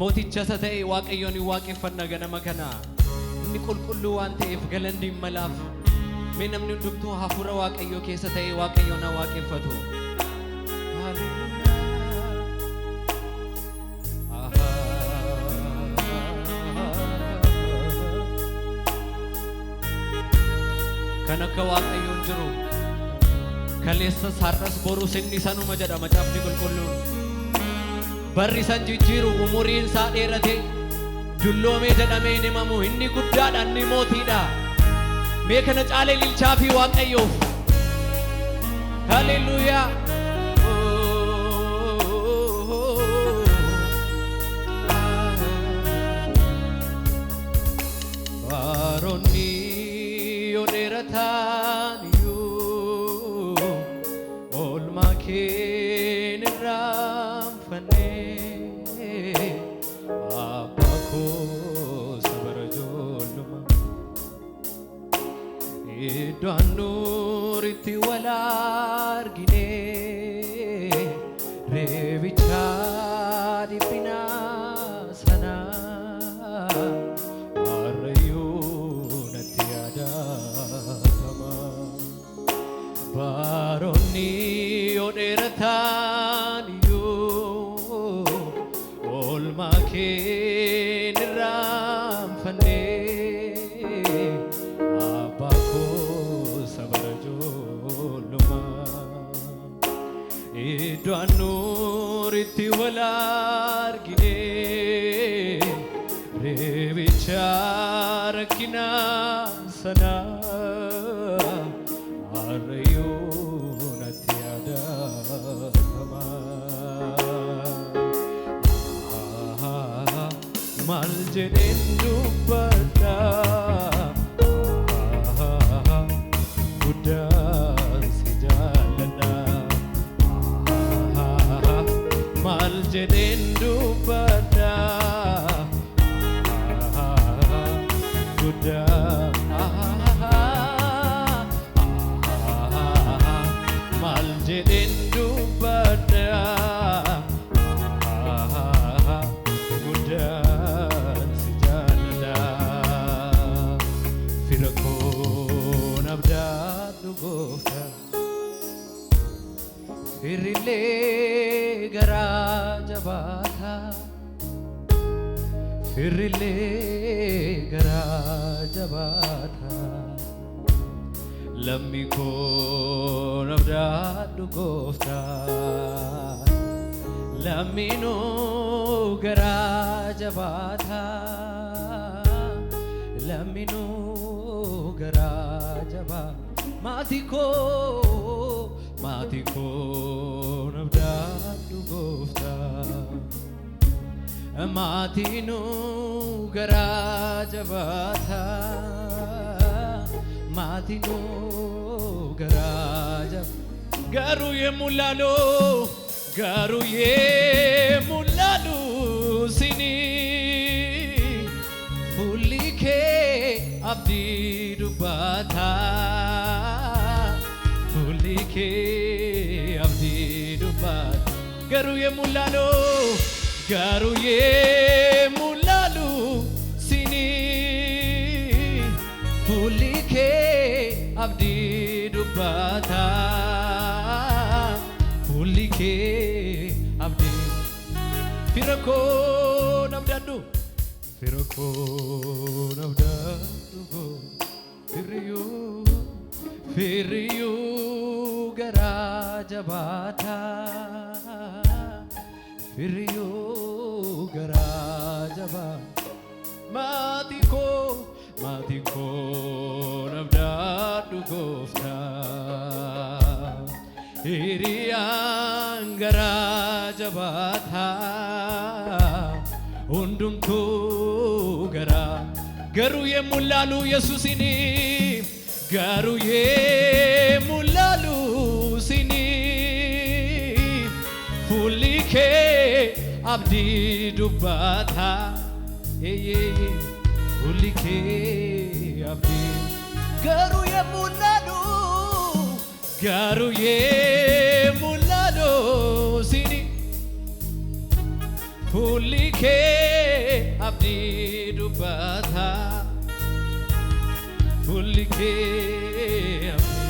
mooticha isa ta'e waaqayyoon ni waaqeffanna ganama kana inni qulqulluu waan ta'eef galanni malaaf mee namni hundumtuu hafuura waaqayyoo keessa ta'e waaqayyoon haa waaqeffatu. kan akka waaqayyoon jiru kaleessa sarras borus inni sanuma jedha macaafni qulqulluun. barri san jijjiiru umuriin isaa dheerate dulloomee jedhamee hin himamu inni guddaadha inni mootiidha. mee kana caalee ililchaa fi waaqayyoof haleluuyaa. baroonni yoo dheeratan iyyuu oolmaa keen irraanfannee abbaa koo sabara ijoolluma iddoo nuuritti wal arginee reebichaa dhiphinaa sanaa harrayyuu natti yaadatama. baroonni yoo dheeratan iyyuu oolmaa keen irraanfannee abbaa koo sabara ijoolluma iddoo nuuritti wal arginee reebichaa rakkinaa sanaa harrayyuu natti yaadatama. maal jedheen dubbadha guddaan si jaalladha. maal jedheen dubbadha guddaa. maal jedheen dubbadha guddaan si jaalladha. fira koon abdaadhu goofta firrilee garaa jabaata firrilee garaa jabaata lammii koon abdaadhu goofta lammiinuu garaa jabaata lammiinuu garaa jabaata. maatii koon abdaadhu goofta maatiinuu garaa jabaata maatiinuu garaa jabaata. garuu yemmuu laalu sinii fuulli kee abdii dubbata fuulli kee abdii dubbata. garuu yemmuu laalu sinii fuulli kee abdii dubbata fuulli kee abdii. fira koon abdaadhu firriyyuu garaa jabaata firriyyuu garaa jabaata. maatii koon abdaadhu goofta hiriyaan garaa jabaata hundumtuu garaa. garuu yemmuu laalu yesuusini garuu yemmuu laalu sini fuulli kee abdii dubbata fuulli kee abdii. garuu yemmuu laalu sini Fulike abdi dubata Fulike abdi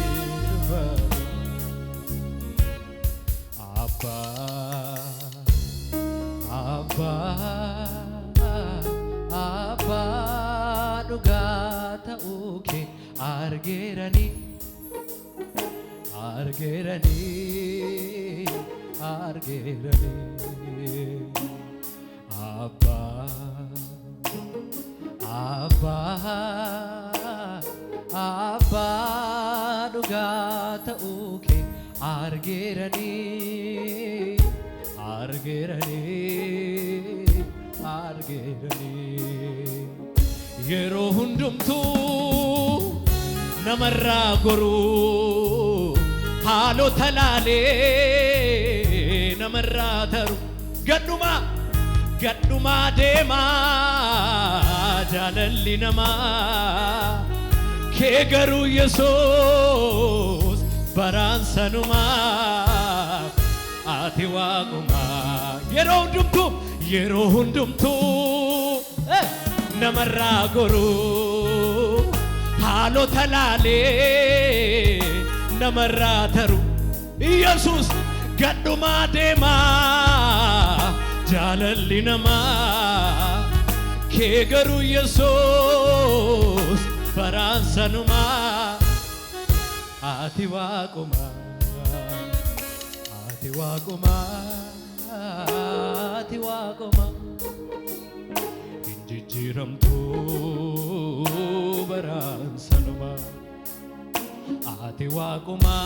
dubata Abba Abba Abba dugata uke argerani argerani argerani Abba Abba Abba dugata uke argerani argerani argerani Yero hundumtu namarra goru halo thalale namarra tharu gaduma dema jalalli nama ke garu yesus baransanuma ati waquma yero hundumtu namarra goru halo thalale namarra tharu yesus gaduma dema jalalli nama ke garu yesus baransanuma ati waquma ati waquma ati waquma injiramtu baransanuma ati waquma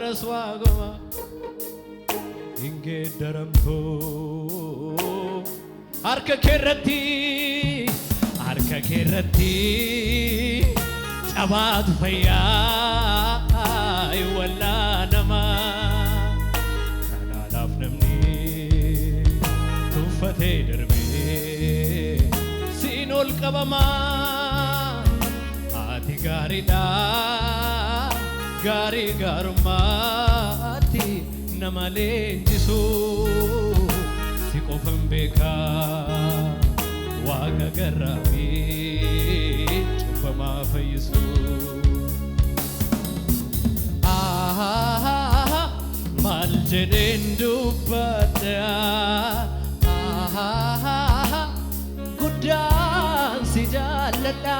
raswaquma inge daramto harka kerratti tabat fayya walla nama kana lafnamni tufate darbe sinol qabama ati garida gari garumati namalenjisu sikofan beka waqa garrafi chufama fayyisu mal jedhen dubbadha guddaan si jaalladha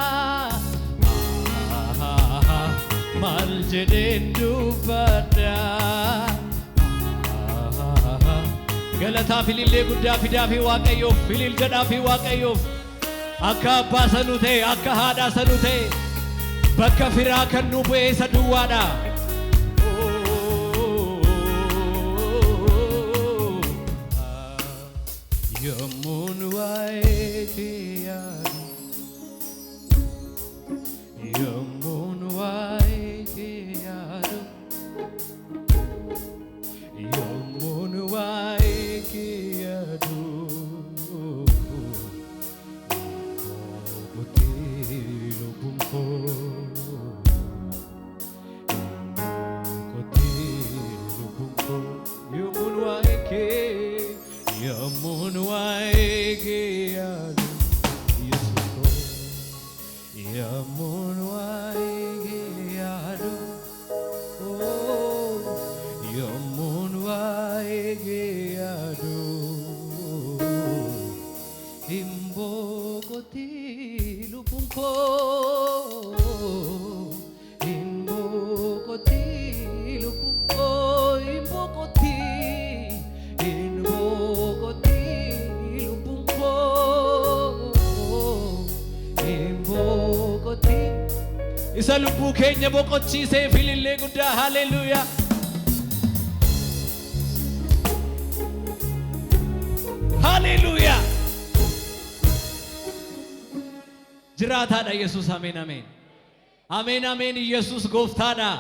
mal jedhen dubbadha galata filille guddaa fidaafi waaqayyoof filil jedhaafi waaqayyoof akka abbaa sanuu ta'e akka haadhaa sanuu ta'e bakka firaa kan nu bu'e isa duwwaadha yommuun waa'ee kee yaadu yommuun waa'ee kee yaadu yommuun waa'ee kee yaadu boqotee lubbuun koo boqotee lubbuun koo yommuun waa'ee kee yommuun waa'ee kee yaadu yesuus koo yommuun waa'ee kee yaadu yommuun waa'ee kee yaadu hin boqotii lubbuun koo hin boqotii lubbuun koo hin boqotii hin boqotii lubbuun koo hin boqotii isa lubbuu keenya boqochiisee filillee guddaa haleluuyaa haleluuyaa jiraataadha yesus ameen ameen ameen ameen yesus gooftaadha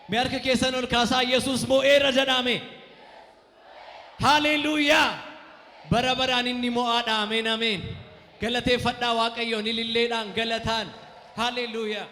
mee harka keessan ol kaasaa yesus mo'eera jedhame haleluuyaa bara baraan inni mo'aadha ameen ameen galateeffadhaa waaqayyoon ililleedhaan galataan haleluuyaa